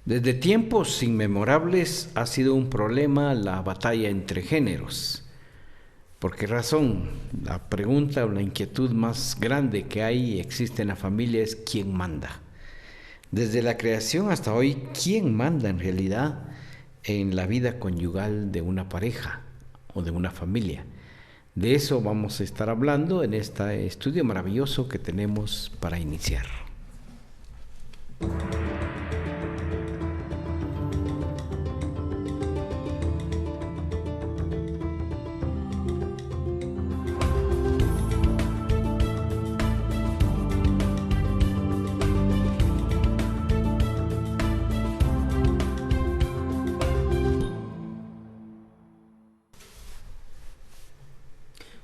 Desde tiempos inmemorables ha sido un problema la batalla entre géneros. ¿Por qué razón? La pregunta o la inquietud más grande que hay y existe en la familia es ¿quién manda? Desde la creación hasta hoy, ¿quién manda en realidad en la vida conyugal de una pareja o de una familia? De eso vamos a estar hablando en este estudio maravilloso que tenemos para iniciar.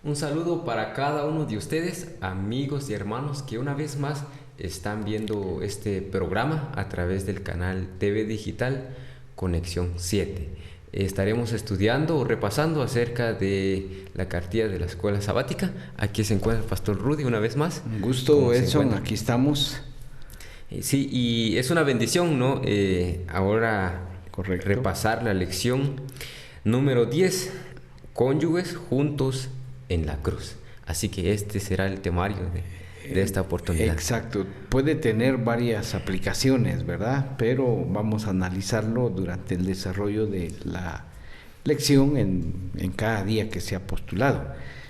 Un saludo para cada uno de ustedes, amigos y hermanos que una vez más están viendo este programa a través del canal TV Digital Conexión 7. Estaremos estudiando o repasando acerca de la cartilla de la escuela sabática. Aquí se encuentra el pastor Rudy una vez más. Un gusto, Edson, aquí estamos. Sí, y es una bendición, ¿no? Ahora Correcto. repasar la lección número 10, cónyuges juntos en la cruz. Así que este será el temario de esta oportunidad. Exacto, puede tener varias aplicaciones, ¿verdad? Pero vamos a analizarlo durante el desarrollo de la lección en cada día que se ha postulado.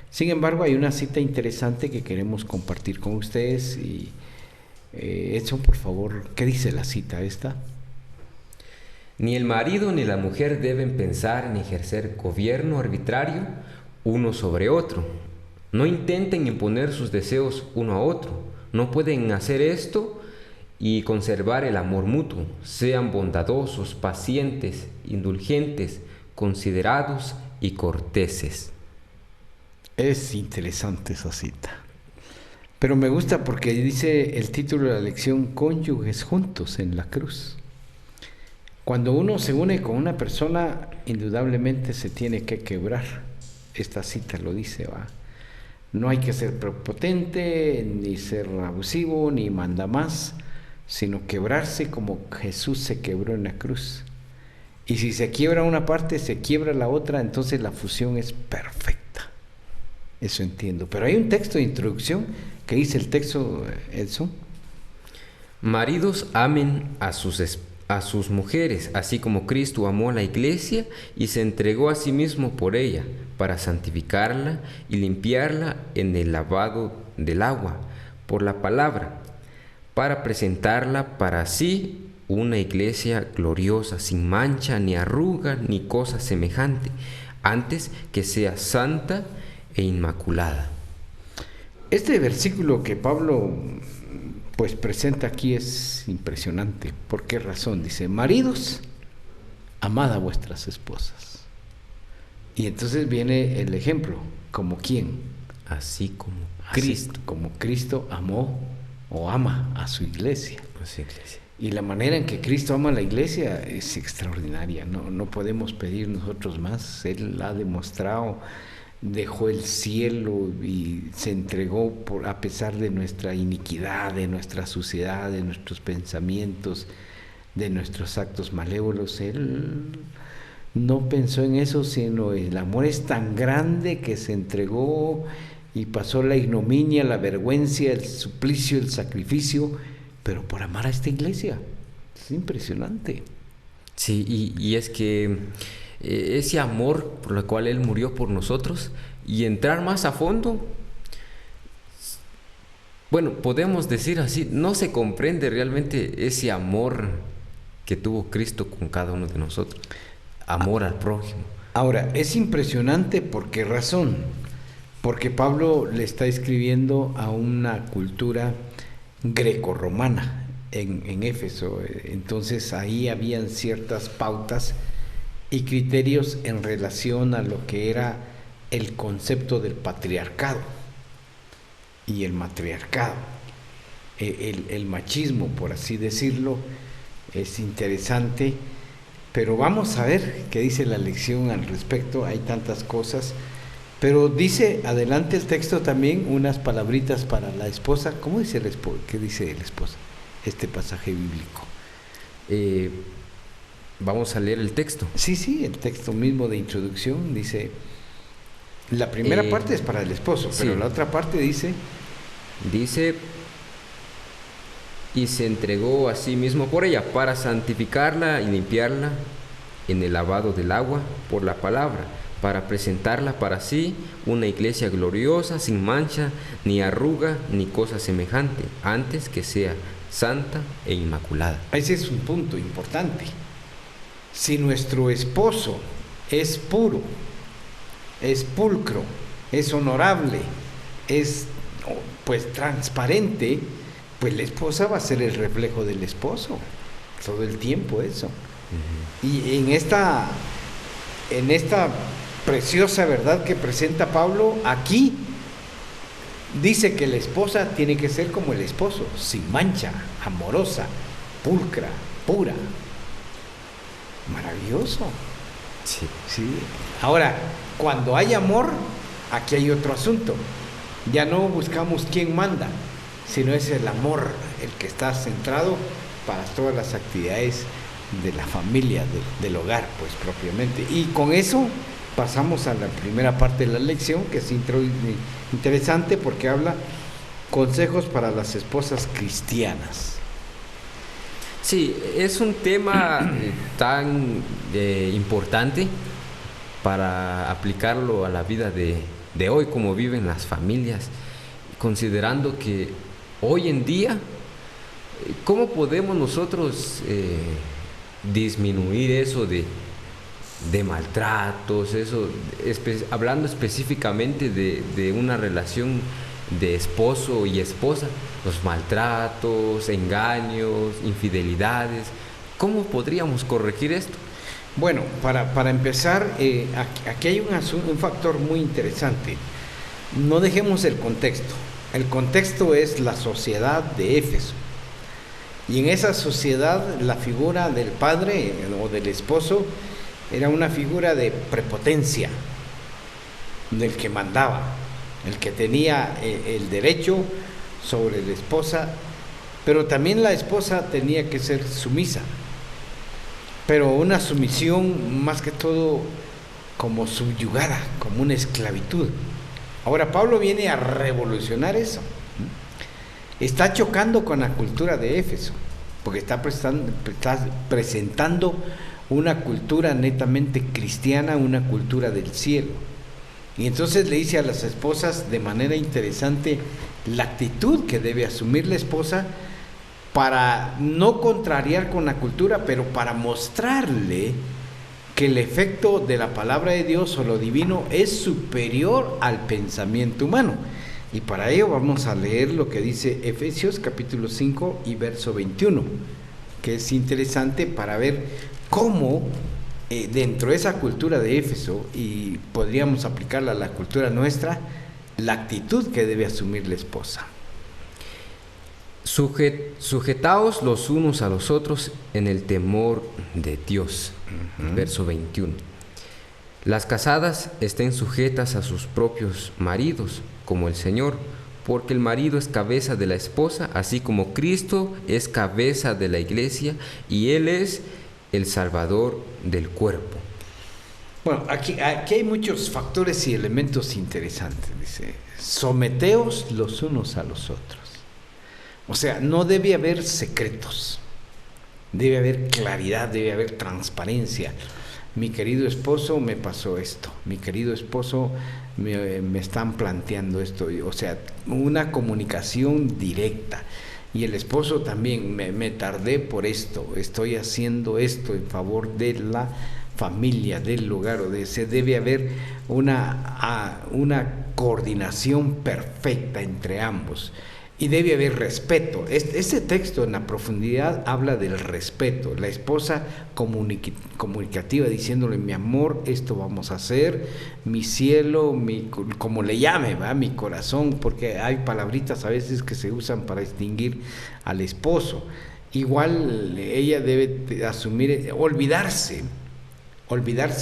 Sin embargo, hay una cita interesante que queremos compartir con ustedes y Edson, por favor, ¿qué dice la cita esta? Ni el marido ni la mujer deben pensar ni ejercer gobierno arbitrario uno sobre otro. No intenten imponer sus deseos uno a otro. No pueden hacer esto y conservar el amor mutuo. Sean bondadosos, pacientes, indulgentes, considerados y corteses. Es interesante esa cita. Pero me gusta porque dice el título de la lección, cónyuges juntos en la cruz. Cuando uno se une con una persona, indudablemente se tiene que quebrar. Esta cita lo dice, ¿va? No hay que ser prepotente, ni ser abusivo, ni mandamás, sino quebrarse como Jesús se quebró en la cruz. Y si se quiebra una parte, se quiebra la otra, entonces la fusión es perfecta. Eso entiendo. Pero hay un texto de introducción que dice el texto, Edson. Maridos, amen a sus mujeres, así como Cristo amó a la iglesia y se entregó a sí mismo por ella, para santificarla y limpiarla en el lavado del agua, por la palabra, para presentarla para sí una iglesia gloriosa, sin mancha, ni arruga, ni cosa semejante, antes que sea santa e inmaculada. Este versículo que Pablo pues presenta aquí es impresionante. ¿Por qué razón? Dice, maridos, amad a vuestras esposas. Y entonces viene el ejemplo, ¿como quién? Así como Cristo. Así como Cristo amó o ama a su iglesia. Y la manera en que Cristo ama a la iglesia es extraordinaria. No podemos pedir nosotros más. Él ha demostrado, dejó el cielo y se entregó a pesar de nuestra iniquidad, de nuestra suciedad, de nuestros pensamientos, de nuestros actos malévolos. Él no pensó en eso, sino el amor es tan grande que se entregó y pasó la ignominia, la vergüenza, el suplicio, el sacrificio, pero por amar a esta iglesia. Es impresionante. Sí, y es que ese amor por el cual Él murió por nosotros, y entrar más a fondo, bueno, podemos decir así, no se comprende realmente ese amor que tuvo Cristo con cada uno de nosotros. Amor al prójimo. Ahora, es impresionante, ¿por qué razón? Porque Pablo le está escribiendo a una cultura grecorromana en Éfeso. Entonces ahí habían ciertas pautas y criterios en relación a lo que era el concepto del patriarcado y el matriarcado. El machismo, por así decirlo, es interesante. Pero vamos a ver qué dice la lección al respecto. Hay tantas cosas. Pero dice, adelante el texto también, unas palabritas para la esposa. ¿Cómo dice la esposa? ¿Qué dice la esposa? Este pasaje bíblico. Vamos a leer el texto. Sí, el texto mismo de introducción dice, la primera parte es para el esposo, pero sí. la otra parte dice, y se entregó a sí mismo por ella para santificarla y limpiarla en el lavado del agua por la palabra, para presentarla para sí una iglesia gloriosa, sin mancha, ni arruga, ni cosa semejante, antes que sea santa e inmaculada. ese es un punto importante. Si nuestro esposo es puro, es pulcro, es honorable, es pues transparente, pues la esposa va a ser el reflejo del esposo todo el tiempo eso. Y en esta preciosa verdad que presenta Pablo aquí, dice que la esposa tiene que ser como el esposo, sin mancha, amorosa, pulcra, pura. Maravilloso. Sí. Ahora, cuando hay amor, aquí hay otro asunto. Ya no buscamos quién manda, sino es el amor el que está centrado para todas las actividades de la familia, del hogar, pues propiamente. Y con eso pasamos a la primera parte de la lección, que es interesante porque habla consejos para las esposas cristianas. Sí, es un tema tan importante para aplicarlo a la vida de hoy, como viven las familias, considerando que hoy en día, ¿cómo podemos nosotros disminuir eso de maltratos, eso, hablando específicamente de una relación de esposo y esposa, los maltratos, engaños, infidelidades? ¿Cómo podríamos corregir esto? Bueno, para empezar, aquí hay un factor muy interesante. No dejemos el contexto. El contexto es la sociedad de Éfeso. Y en esa sociedad la figura del padre o del esposo era una figura de prepotencia, del que mandaba, el que tenía el derecho sobre la esposa, pero también la esposa tenía que ser sumisa, pero una sumisión más que todo como subyugada, como una esclavitud. Ahora Pablo viene a revolucionar eso. Está chocando con la cultura de Éfeso, porque está presentando una cultura netamente cristiana, una cultura del cielo. Y entonces le dice a las esposas de manera interesante la actitud que debe asumir la esposa para no contrariar con la cultura, pero para mostrarle que el efecto de la palabra de Dios o lo divino es superior al pensamiento humano. Y para ello vamos a leer lo que dice Efesios capítulo 5 y verso 21, que es interesante para ver cómo dentro de esa cultura de Éfeso, y podríamos aplicarla a la cultura nuestra, la actitud que debe asumir la esposa. Sujetaos los unos a los otros en el temor de Dios. Verso 21. Las casadas estén sujetas a sus propios maridos, como el Señor, porque el marido es cabeza de la esposa, así como Cristo es cabeza de la iglesia, y Él es el Salvador del cuerpo. Bueno, aquí hay muchos factores y elementos interesantes. Dice, someteos los unos a los otros. O sea, no debe haber secretos, debe haber claridad, debe haber transparencia. Mi querido esposo me pasó esto, mi querido esposo me están planteando esto. O sea, una comunicación directa. Y el esposo también, me tardé por esto, estoy haciendo esto en favor de la familia, del hogar, debe haber una coordinación perfecta entre ambos. Y debe haber respeto. Este texto en la profundidad habla del respeto. La esposa comunicativa diciéndole, mi amor, esto vamos a hacer, mi cielo, como le llame, ¿va? Mi corazón, porque hay palabritas a veces que se usan para distinguir al esposo. Igual ella debe asumir, olvidarse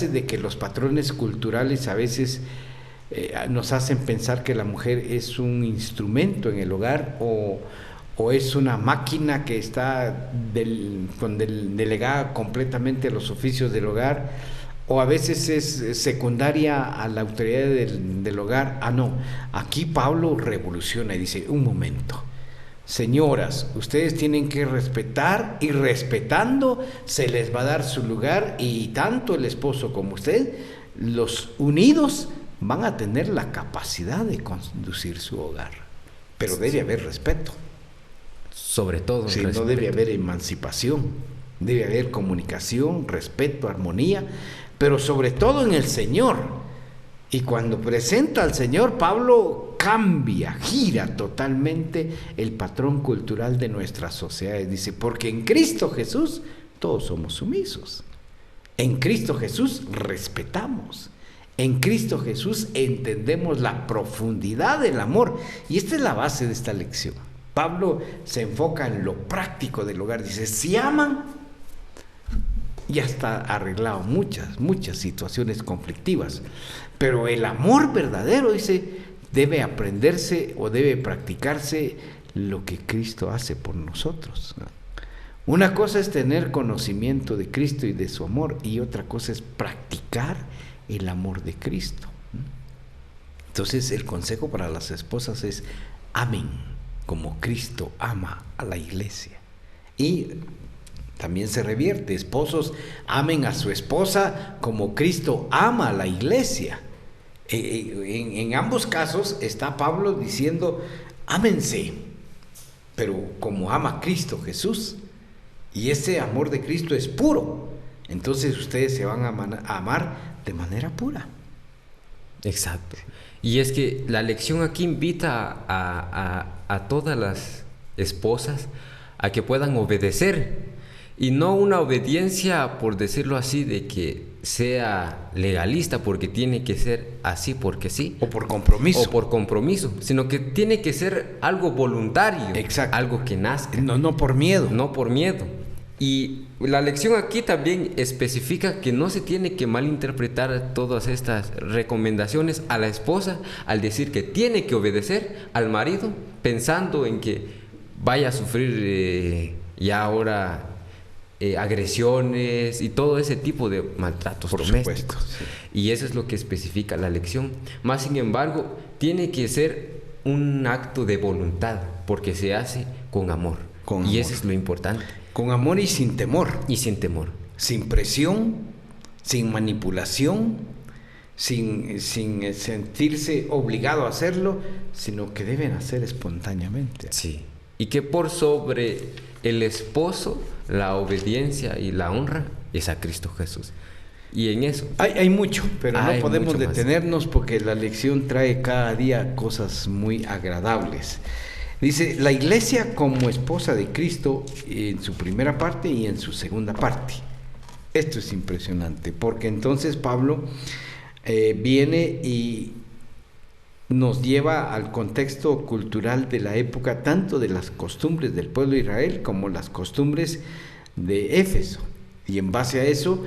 de que los patrones culturales a veces nos hacen pensar que la mujer es un instrumento en el hogar o o es una máquina que está delegada completamente a los oficios del hogar, o a veces es secundaria a la autoridad del hogar. No, aquí Pablo revoluciona y dice, un momento, señoras, ustedes tienen que respetar, y respetando se les va a dar su lugar, y tanto el esposo como usted, los unidos, van a tener la capacidad de conducir su hogar, pero debe haber respeto. Sobre todo sí, no debe haber emancipación, debe haber comunicación, respeto, armonía, pero sobre todo en el Señor. Y cuando presenta al Señor, Pablo cambia, gira totalmente el patrón cultural de nuestras sociedades. Dice, porque en Cristo Jesús todos somos sumisos. En Cristo Jesús respetamos. En Cristo Jesús entendemos la profundidad del amor. Y esta es la base de esta lección. Pablo se enfoca en lo práctico del hogar. Dice, si aman, ya está arreglado muchas situaciones conflictivas. Pero el amor verdadero, dice, debe aprenderse o debe practicarse lo que Cristo hace por nosotros. Una cosa es tener conocimiento de Cristo y de su amor, y otra cosa es practicar el amor de Cristo. Entonces el consejo para las esposas es: amen como Cristo ama a la iglesia. Y también se revierte: esposos, amen a su esposa como Cristo ama a la iglesia. En ambos casos está Pablo diciendo: ámense, pero como ama Cristo Jesús. Y ese amor de Cristo es puro. Entonces ustedes se van a amar de manera pura. Exacto. Y es que la lección aquí invita a todas las esposas a que puedan obedecer, y no una obediencia, por decirlo así, de que sea legalista, porque tiene que ser así porque sí. O por compromiso. O por compromiso, sino que tiene que ser algo voluntario. Exacto. Algo que nazca. No por miedo. No por miedo. Y la lección aquí también especifica que no se tiene que malinterpretar todas estas recomendaciones a la esposa al decir que tiene que obedecer al marido, pensando en que vaya a sufrir ya ahora agresiones y todo ese tipo de maltratos domésticos. Supuesto, sí. Y eso es lo que especifica la lección. Más sin embargo, tiene que ser un acto de voluntad, porque se hace con amor. Y eso es lo importante. Con amor y sin temor. Y sin temor. Sin presión, sin manipulación, sin sentirse obligado a hacerlo, sino que deben hacer espontáneamente. Sí. Y que por sobre el esposo, la obediencia y la honra es a Cristo Jesús. Y en eso hay mucho, pero no podemos detenernos, porque la lección trae cada día cosas muy agradables. Dice, la iglesia como esposa de Cristo en su primera parte y en su segunda parte. Esto es impresionante, porque entonces Pablo viene y nos lleva al contexto cultural de la época, tanto de las costumbres del pueblo de Israel como las costumbres de Éfeso. Y en base a eso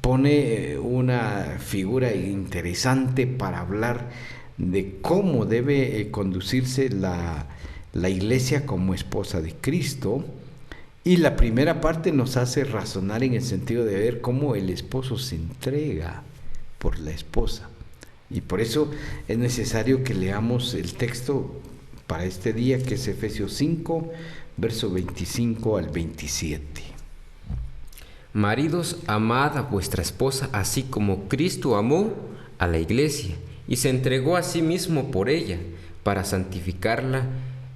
pone una figura interesante para hablar de cómo debe conducirse la iglesia como esposa de Cristo. Y la primera parte nos hace razonar en el sentido de ver cómo el esposo se entrega por la esposa. Y por eso es necesario que leamos el texto para este día, que es Efesios 5, verso 25 al 27. Maridos, amad a vuestra esposa, así como Cristo amó a la iglesia y se entregó a sí mismo por ella, para santificarla,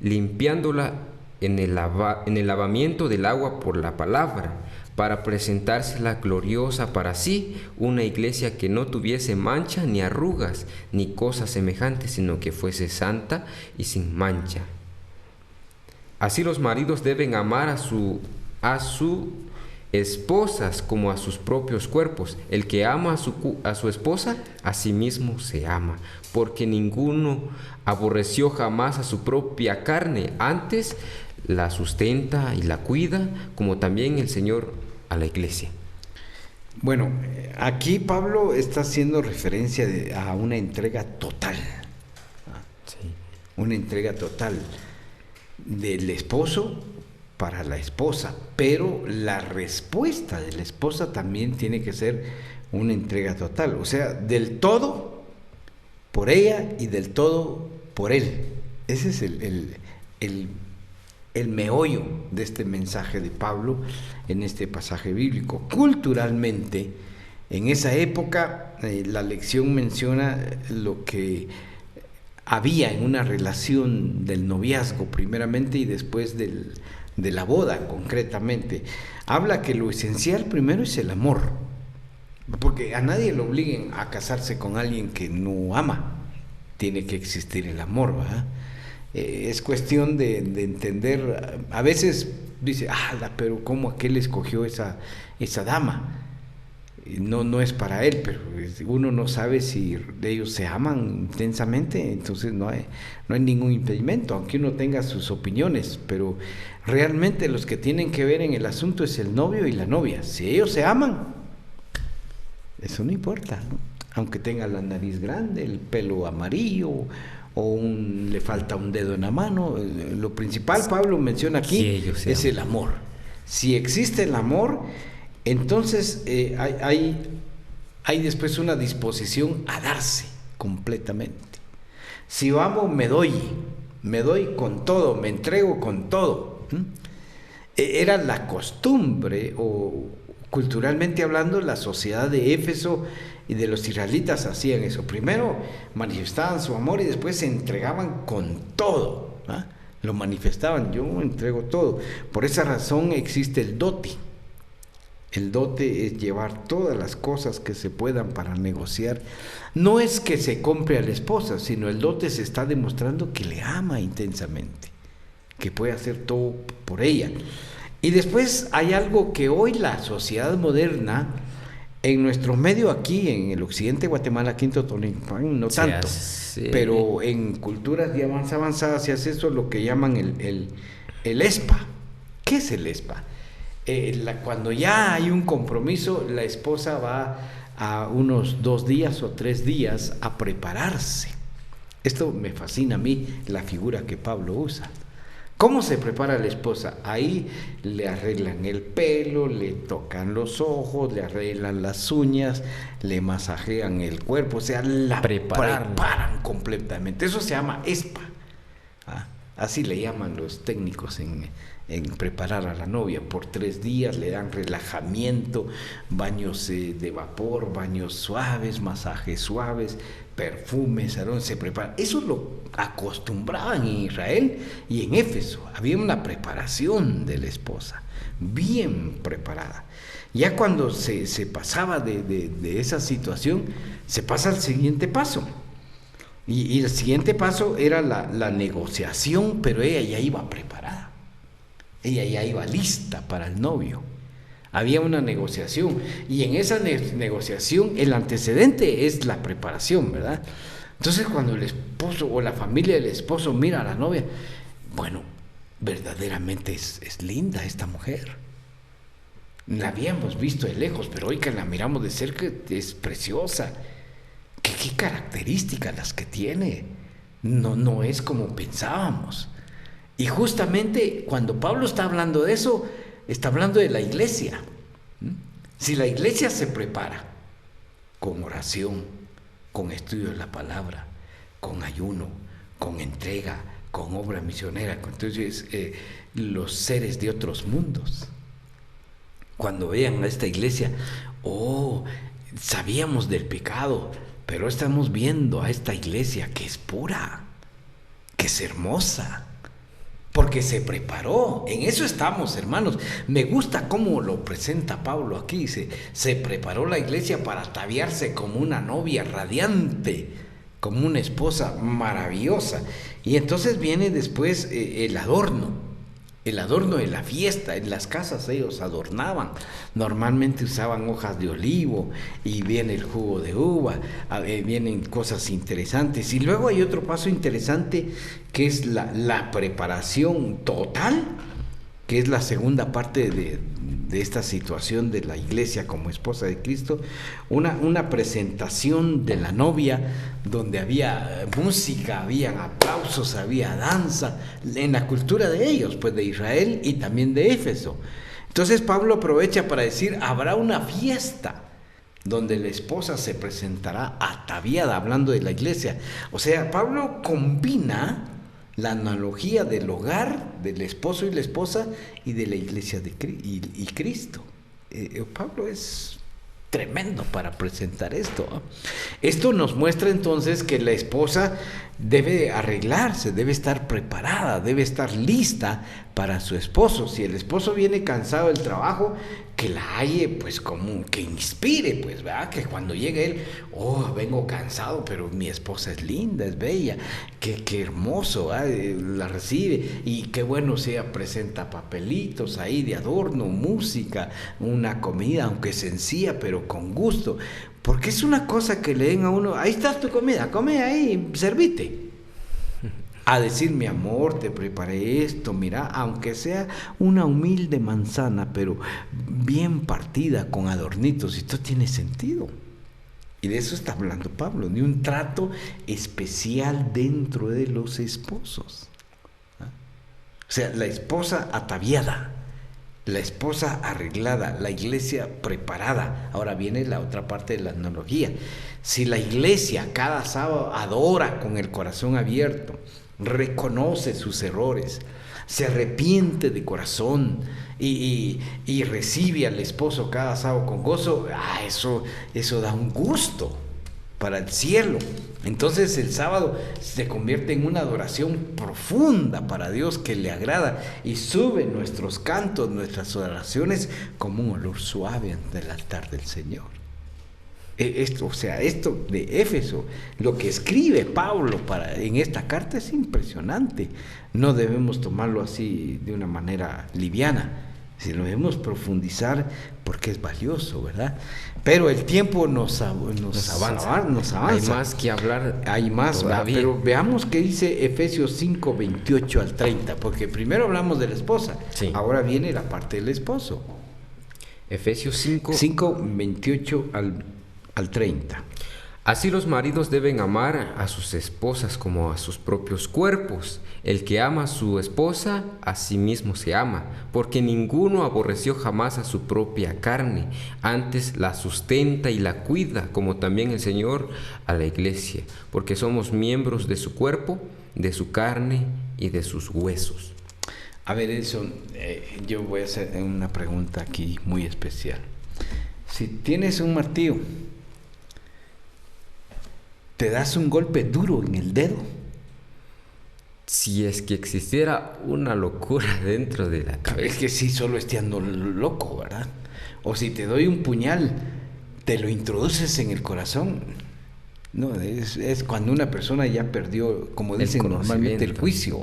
limpiándola en el lavamiento del agua por la palabra, para presentársela gloriosa para sí, una iglesia que no tuviese mancha ni arrugas ni cosas semejantes, sino que fuese santa y sin mancha. Así los maridos deben amar a sus esposas como a sus propios cuerpos. El que ama a su esposa, a sí mismo se ama, porque ninguno aborreció jamás a su propia carne, antes la sustenta y la cuida, como también el Señor a la iglesia. Bueno, aquí Pablo está haciendo referencia a una entrega total. Sí. Una entrega total. del esposo para la esposa, pero la respuesta de la esposa también tiene que ser una entrega total, o sea, del todo por ella y del todo por él. Ese es el meollo de este mensaje de Pablo en este pasaje bíblico. Culturalmente, en esa época, la lección menciona lo que había en una relación del noviazgo primeramente y después de la boda concretamente. Habla que lo esencial primero es el amor, porque a nadie lo obliguen a casarse con alguien que no ama. Tiene que existir el amor, ¿verdad? Es cuestión de entender. A veces dice, pero ¿cómo aquel escogió esa dama? No es para él, pero uno no sabe si ellos se aman intensamente, entonces no hay ningún impedimento, aunque uno tenga sus opiniones, pero realmente los que tienen que ver en el asunto es el novio y la novia. Si ellos se aman, eso no importa, ¿no? Aunque tenga la nariz grande, el pelo amarillo o le falta un dedo en la mano, lo principal, Pablo menciona aquí, es el amor. Si existe el amor, entonces hay después una disposición a darse completamente. Si yo amo, me doy con todo, me entrego con todo. Era la costumbre, o culturalmente hablando, la sociedad de Éfeso y de los israelitas hacían eso. Primero manifestaban su amor y después se entregaban con todo, ¿ah? Lo manifestaban, yo entrego todo. Por esa razón existe el dote. El dote es llevar todas las cosas que se puedan para negociar. No es que se compre a la esposa, sino el dote se está demostrando que le ama intensamente, que puede hacer todo por ella. Y después hay algo que hoy la sociedad moderna, en nuestro medio aquí, en el occidente de Guatemala, Quinto Tonipán, no tanto, pero en culturas ya más avanzadas se hace eso, lo que llaman el ESPA. ¿Qué es el ESPA? Cuando ya hay un compromiso, la esposa va a unos 2 días o 3 días a prepararse. Esto me fascina a mí, la figura que Pablo usa. ¿Cómo se prepara la esposa? Ahí le arreglan el pelo, le tocan los ojos, le arreglan las uñas, le masajean el cuerpo, o sea, la preparan completamente. Eso se llama ESPA. Así le llaman los técnicos en preparar a la novia. Por 3 días le dan relajamiento, baños de vapor, baños suaves, masajes suaves, perfumes, aromas, se prepara. Eso lo acostumbraban en Israel y en Éfeso. Había una preparación de la esposa, bien preparada. Ya cuando se pasaba de esa situación, se pasa al siguiente paso. Y el siguiente paso era la negociación, pero ella ya iba preparada. Ella ya iba lista para el novio. Había una negociación, y en esa negociación el antecedente es la preparación, ¿verdad? Entonces cuando el esposo o la familia del esposo mira a la novia, bueno, verdaderamente es linda esta mujer. La habíamos visto de lejos, pero hoy que la miramos de cerca es preciosa. ¿Qué características las que tiene? No es como pensábamos. Y justamente cuando Pablo está hablando de eso, está hablando de la iglesia. Si la iglesia se prepara con oración, con estudio de la palabra, con ayuno, con entrega, con obra misionera, entonces los seres de otros mundos, cuando vean a esta iglesia, sabíamos del pecado, pero estamos viendo a esta iglesia que es pura, que es hermosa, porque se preparó. En eso estamos, hermanos. Me gusta cómo lo presenta Pablo aquí. Dice, se preparó la iglesia para ataviarse como una novia radiante, como una esposa maravillosa. Y entonces viene después el adorno de la fiesta. En las casas ellos adornaban, normalmente usaban hojas de olivo, y viene el jugo de uva, vienen cosas interesantes. Y luego hay otro paso interesante, que es la preparación total que es la segunda parte de esta situación de la iglesia como esposa de Cristo, una presentación de la novia donde había música, había aplausos, había danza, en la cultura de ellos, pues de Israel y también de Éfeso. Entonces Pablo aprovecha para decir, habrá una fiesta donde la esposa se presentará ataviada, hablando de la iglesia. O sea, Pablo combina la analogía del hogar, del esposo y la esposa, y de la iglesia y Cristo. Pablo es tremendo para presentar esto. Esto nos muestra entonces que la esposa debe arreglarse, debe estar preparada, debe estar lista para su esposo. Si el esposo viene cansado del trabajo, que la halle pues como que inspire, pues, ¿verdad? Que cuando llegue él, oh, vengo cansado, pero mi esposa es linda, es bella, qué hermoso, la recibe, y qué bueno sea, presenta papelitos ahí de adorno, música, una comida, aunque sencilla, pero con gusto, porque es una cosa que le den a uno, ahí está tu comida, come ahí, servite. A decir, mi amor, te preparé esto, mira, aunque sea una humilde manzana, pero bien partida con adornitos, esto tiene sentido. Y de eso está hablando Pablo, de un trato especial dentro de los esposos. O sea, la esposa ataviada, la esposa arreglada, la iglesia preparada. Ahora viene la otra parte de la analogía. Si la iglesia cada sábado adora con el corazón abierto, reconoce sus errores, se arrepiente de corazón y recibe al esposo cada sábado con gozo, eso da un gusto para el cielo. Entonces el sábado se convierte en una adoración profunda para Dios que le agrada, y sube nuestros cantos, nuestras oraciones como un olor suave ante el altar del Señor. Esto de Éfeso, lo que escribe Pablo en esta carta es impresionante. No debemos tomarlo así de una manera liviana, sino debemos profundizar porque es valioso, ¿verdad? Pero el tiempo nos avanza. Hay más que hablar. Hay más, pero veamos qué dice Efesios 5, 28 al 30, porque primero hablamos de la esposa, sí. Ahora viene la parte del esposo. Efesios 5, 28 al 30. Así los maridos deben amar a sus esposas como a sus propios cuerpos. El que ama a su esposa, a sí mismo se ama, porque ninguno aborreció jamás a su propia carne, antes la sustenta y la cuida, como también el Señor a la iglesia, porque somos miembros de su cuerpo, de su carne y de sus huesos. A ver, Edson, yo voy a hacer una pregunta aquí muy especial. Si tienes un martillo, ¿te das un golpe duro en el dedo? Si es que existiera una locura dentro de la cabeza. Es que sí, solo ando loco, ¿verdad? O si te doy un puñal, ¿te lo introduces en el corazón? No, es cuando una persona ya perdió, como dicen normalmente, el juicio.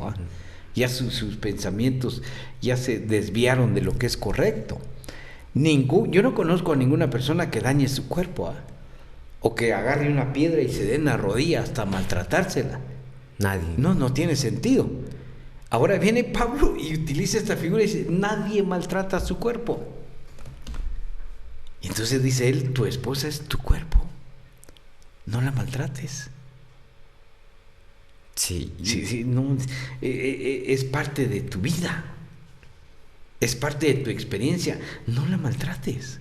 Ya sus pensamientos ya se desviaron de lo que es correcto. Yo no conozco a ninguna persona que dañe su cuerpo, o que agarre una piedra y se den a rodilla hasta maltratársela. Nadie. No tiene sentido. Ahora viene Pablo y utiliza esta figura y dice, nadie maltrata su cuerpo. Y entonces dice él, tu esposa es tu cuerpo, no la maltrates. Sí, no, es parte de tu vida, es parte de tu experiencia, no la maltrates,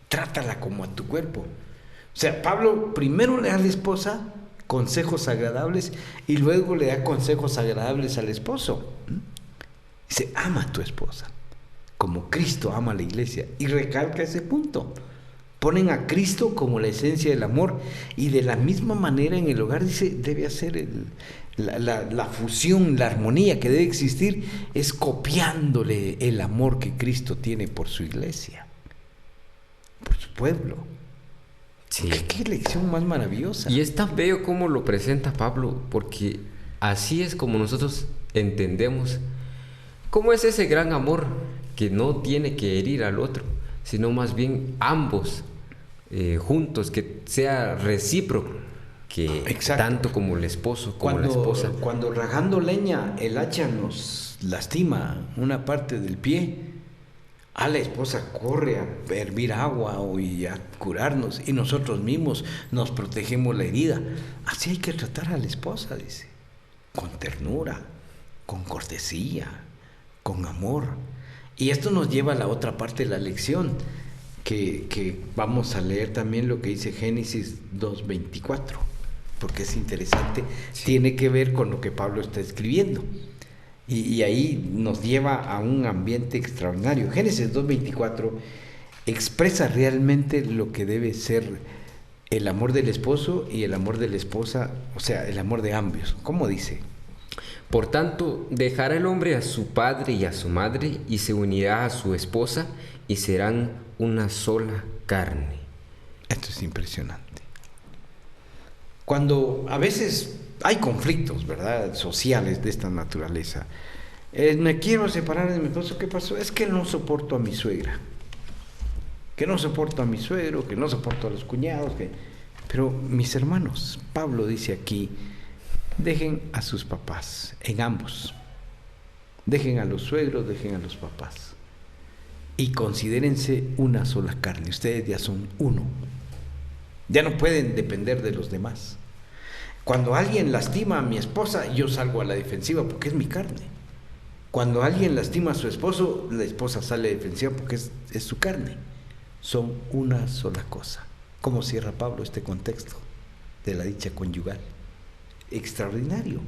trátala como a tu cuerpo. O sea, Pablo primero le da a la esposa consejos agradables y luego le da consejos agradables al esposo. Dice, ama a tu esposa como Cristo ama a la iglesia, y recalca ese punto. Ponen a Cristo como la esencia del amor, y de la misma manera en el hogar, dice, debe hacer la fusión, la armonía que debe existir, es copiándole el amor que Cristo tiene por su iglesia, por su pueblo. Sí. ¿Qué lección más maravillosa? Y es tan bello como lo presenta Pablo, porque así es como nosotros entendemos cómo es ese gran amor que no tiene que herir al otro, sino más bien ambos juntos, que sea recíproco, que tanto como el esposo como la esposa. Cuando rajando leña el hacha nos lastima una parte del pie, la esposa corre a hervir agua y a curarnos, y nosotros mismos nos protegemos la herida. Así hay que tratar a la esposa, dice, con ternura, con cortesía, con amor. Y esto nos lleva a la otra parte de la lección, que vamos a leer también lo que dice Génesis 2:24, porque es interesante, tiene que ver con lo que Pablo está escribiendo. Y ahí nos lleva a un ambiente extraordinario. Génesis 2:24 expresa realmente lo que debe ser el amor del esposo y el amor de la esposa, o sea, el amor de ambos. ¿Cómo dice? Por tanto, dejará el hombre a su padre y a su madre, y se unirá a su esposa, y serán una sola carne. Esto es impresionante. Cuando a veces hay conflictos, ¿verdad?, sociales de esta naturaleza. Me quiero separar de mi esposo. ¿Qué pasó? Es que no soporto a mi suegra, que no soporto a mi suegro, que no soporto a los cuñados. Pero mis hermanos, Pablo dice aquí, dejen a sus papás, en ambos. Dejen a los suegros, dejen a los papás. Y considérense una sola carne. Ustedes ya son uno. Ya no pueden depender de los demás. Cuando alguien lastima a mi esposa, yo salgo a la defensiva porque es mi carne. Cuando alguien lastima a su esposo, la esposa sale a la defensiva porque es su carne. Son una sola cosa. ¿Cómo cierra Pablo este contexto de la dicha conyugal? Extraordinario.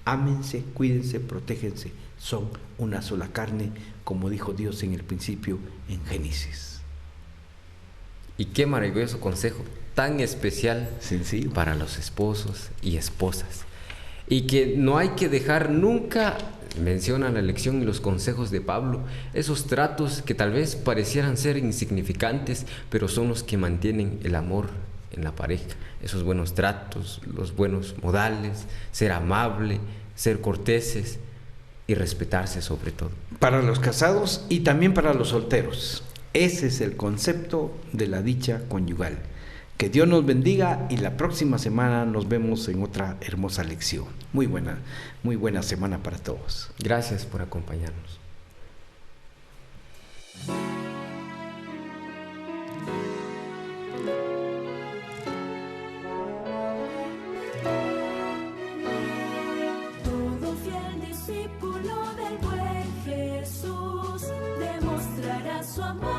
Ámense, cuídense, protégense. Son una sola carne, como dijo Dios en el principio en Génesis. Y qué maravilloso consejo, tan especial, sencillo, para los esposos y esposas. Y que no hay que dejar nunca, menciona la lección y los consejos de Pablo, esos tratos que tal vez parecieran ser insignificantes, pero son los que mantienen el amor en la pareja. Esos buenos tratos, los buenos modales, ser amable, ser corteses y respetarse sobre todo. Para los casados y también para los solteros. Ese es el concepto de la dicha conyugal. Que Dios nos bendiga y la próxima semana nos vemos en otra hermosa lección. Muy buena semana para todos. Gracias por acompañarnos. Todo fiel discípulo del buen Jesús demostrará su amor.